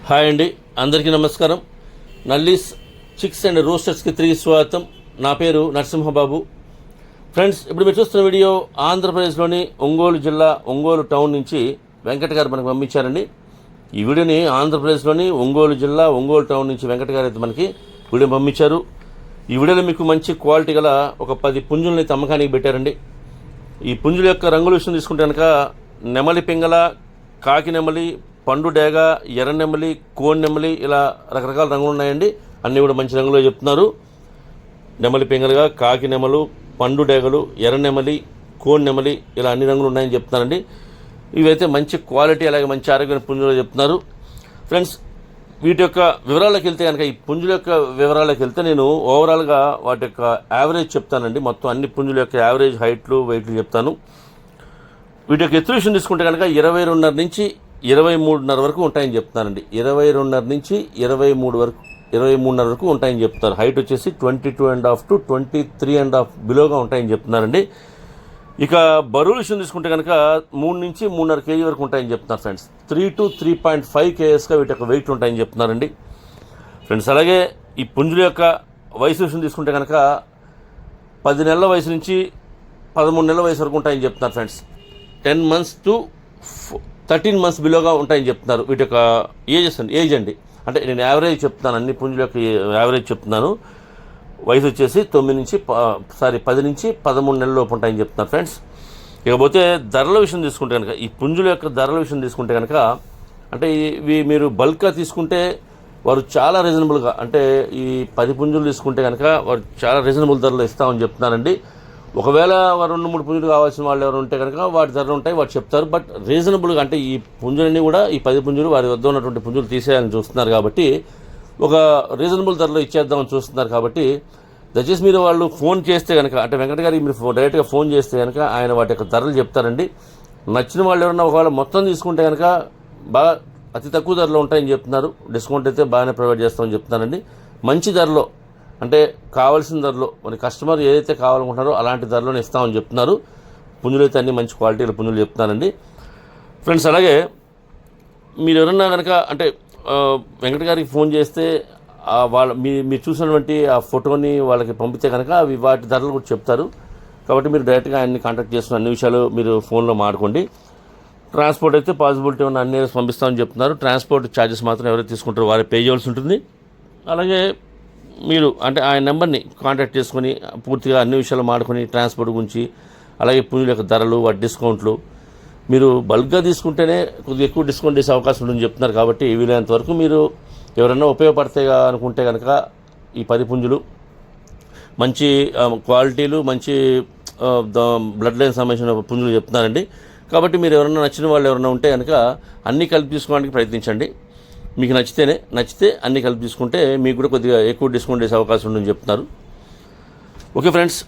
Hi అండి, అందరికీ నమస్కారం. నల్లీస్ చిక్స్ అండ్ రోస్టర్స్కి తిరిగి స్వాగతం. నా పేరు నరసింహబాబు. ఫ్రెండ్స్, ఇప్పుడు మీరు చూస్తున్న వీడియో ఆంధ్రప్రదేశ్లోని ఒంగోలు జిల్లా ఒంగోలు టౌన్ నుంచి వెంకట గారు మనకు పంపించారండి. ఈ వీడియోని ఆంధ్రప్రదేశ్లోని ఒంగోలు జిల్లా ఒంగోలు టౌన్ నుంచి వెంకట గారు అయితే మనకి వీడియో పంపించారు. ఈ వీడియోలో మీకు మంచి క్వాలిటీ గల ఒక 10 పుంజుల్ని అమ్మకానికి పెట్టారండి. ఈ పుంజుల యొక్క రంగుల విషయం తీసుకుంటే కనుక నెమలి పింగళ, కాకి నెమలి, పండు డేగ, ఎర్ర నెమలి, కోన్ నెమలి, ఇలా రకరకాల రంగులు ఉన్నాయండి. అన్నీ కూడా మంచి రంగులో చెప్తున్నారు. నెమలి పింగళగా, కాకి నెమలు, పండు డేగలు, ఎర్ర నెమలి, కోన్ నెమలి, ఇలా అన్ని రంగులు ఉన్నాయని చెప్తున్నారండి. ఇవైతే మంచి క్వాలిటీ, అలాగే మంచి ఆరోగ్యమైన పుంజులు చెప్తున్నారు. ఫ్రెండ్స్, వీటి యొక్క వివరాల్లోకి వెళ్తే కనుక, ఈ పుంజుల యొక్క వివరాల్లోకి వెళ్తే నేను ఓవరాల్గా వాటి యొక్క యావరేజ్ చెప్తానండి. మొత్తం అన్ని పుంజుల యొక్క యావరేజ్ హైట్లు, వెయిట్లు చెప్తాను. వీటి యొక్క ఎత్తు విషయం తీసుకుంటే కనుక 22.5 నుంచి 23.5 వరకు ఉంటాయని చెప్తున్నానండి. 22.5 నుంచి 23.5 వరకు ఉంటాయని చెప్తారు. హైట్ వచ్చేసి 22.5 to 23.5 బిలోగా ఉంటాయని చెప్తున్నారండి. ఇక బరువు విషయం తీసుకుంటే కనుక 3 నుంచి 3.5 kg వరకు ఉంటాయని చెప్తున్నారు ఫ్రెండ్స్. 3 to 3.5 kgsగా వీటి యొక్క వెయిట్ ఉంటాయని చెప్తున్నారండి ఫ్రెండ్స్. అలాగే ఈ పుంజుల యొక్క వయసు విషయం తీసుకుంటే కనుక 10 నెలల వయసు నుంచి 13 నెలల వయసు వరకు ఉంటాయని చెప్తున్నారు ఫ్రెండ్స్. 10 months to 13 months బిలోగా ఉంటాయని చెప్తున్నారు. వీటి యొక్క ఏజ్ అండి. అంటే నేను యావరేజ్ చెప్తున్నాను, అన్ని పుంజుల యొక్క యావరేజ్ చెప్తున్నాను. వయసు వచ్చేసి 10 నుంచి 13 నెలల లోపు ఉంటాయని చెప్తున్నారు ఫ్రెండ్స్. ఇకపోతే ధరల విషయం తీసుకుంటే కనుక, ఈ పుంజుల యొక్క ధరల విషయం తీసుకుంటే కనుక, అంటే ఇవి మీరు బల్క్గా తీసుకుంటే వారు చాలా రీజనబుల్గా, అంటే ఈ 10 పుంజులు తీసుకుంటే కనుక వారు చాలా రీజనబుల్ ధరలు ఇస్తామని చెప్తున్నారండి. ఒకవేళ 2-3 పుంజులు కావాల్సిన వాళ్ళు ఎవరు ఉంటే కనుక వాటి ధరలు ఉంటాయి, వాటి చెప్తారు. బట్ రీజనబుల్గా, అంటే ఈ పుంజులన్నీ కూడా, ఈ 10 పుంజులు వారి వద్ద ఉన్నటువంటి పుంజులు తీసేయాలని చూస్తున్నారు కాబట్టి, ఒక రీజనబుల్ ధరలో ఇచ్చేద్దామని చూస్తున్నారు కాబట్టి, దయచేసి మీరు వాళ్ళు ఫోన్ చేస్తే కనుక, అంటే వెంకట గారికి మీరు డైరెక్ట్గా ఫోన్ చేస్తే కనుక ఆయన వాటి యొక్క ధరలు చెప్తారండి. నచ్చిన వాళ్ళు ఎవరన్నా ఒకవేళ మొత్తం తీసుకుంటే కనుక బాగా అతి తక్కువ ధరలో ఉంటాయని చెప్తున్నారు. డిస్కౌంట్ అయితే బాగానే ప్రొవైడ్ చేస్తామని చెప్తున్నారండి. మంచి ధరలో, అంటే కావాల్సిన ధరలో, మరి కస్టమర్ ఏదైతే కావాలనుకుంటున్నారో అలాంటి ధరలోనే ఇస్తామని చెప్తున్నారు. పుంజులు అయితే అన్ని మంచి క్వాలిటీల పుంజులు చెప్తున్నారండి ఫ్రెండ్స్. అలాగే మీరు ఎవరన్నా కనుక, అంటే వెంకట గారికి ఫోన్ చేస్తే మీరు చూసినటువంటి ఆ ఫోటోని వాళ్ళకి పంపితే కనుక అవి వాటి ధరలు కూడా చెప్తారు. కాబట్టి మీరు డైరెక్ట్గా ఆయన్ని కాంటాక్ట్ చేసుకున్న అన్ని విషయాలు మీరు ఫోన్లో మాట్లాడుకోండి. ట్రాన్స్పోర్ట్ అయితే పాసిబిలిటీ ఉన్న అన్ని పంపిస్తామని చెప్తున్నారు. ట్రాన్స్పోర్ట్ ఛార్జెస్ మాత్రం ఎవరైతే తీసుకుంటారో వారే పే చేయాల్సి ఉంటుంది. అలాగే మీరు, అంటే ఆయన నెంబర్ని కాంటాక్ట్ చేసుకొని పూర్తిగా అన్ని విషయాలు మాట్లాడుకొని ట్రాన్స్పోర్ట్ గురించి, అలాగే పుంజుల యొక్క ధరలు, వాటి డిస్కౌంట్లు, మీరు బల్క్గా తీసుకుంటేనే కొద్దిగా ఎక్కువ డిస్కౌంట్ చేసే అవకాశం ఉందని చెప్తున్నారు. కాబట్టి వీలైనంత వరకు మీరు ఎవరైనా ఉపయోగపడతాయి అనుకుంటే కనుక ఈ 10 పుంజులు మంచి క్వాలిటీలు, మంచి బ్లడ్ లైన్ సంబంధించిన పుంజులు చెప్తున్నారండి. కాబట్టి మీరు ఎవరైనా నచ్చిన వాళ్ళు ఎవరైనా ఉంటే కనుక అన్నీ కలిపి తీసుకోవడానికి ప్రయత్నించండి. మీకు నచ్చితే అన్నీ కలిపి తీసుకుంటే మీకు కూడా కొద్దిగా ఎక్కువ డిస్కౌంట్ చేసే అవకాశం ఉందని చెప్తున్నారు. ఓకే ఫ్రెండ్స్,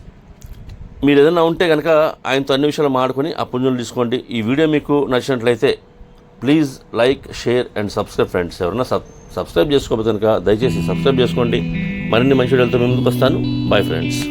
మీరు ఏదైనా ఉంటే కనుక ఆయనతో అన్ని విషయాలు మాట్లాడుకొని ఆ పుంజులు తీసుకోండి. ఈ వీడియో మీకు నచ్చినట్లయితే please like, share and subscribe friends. ఎవరైనా సబ్స్క్రైబ్ చేసుకోకపోతే కనుక దయచేసి సబ్స్క్రైబ్ చేసుకోండి. మరిన్ని మంచి వీడియోలతో మీ ముందుకు వస్తాను. Bye friends.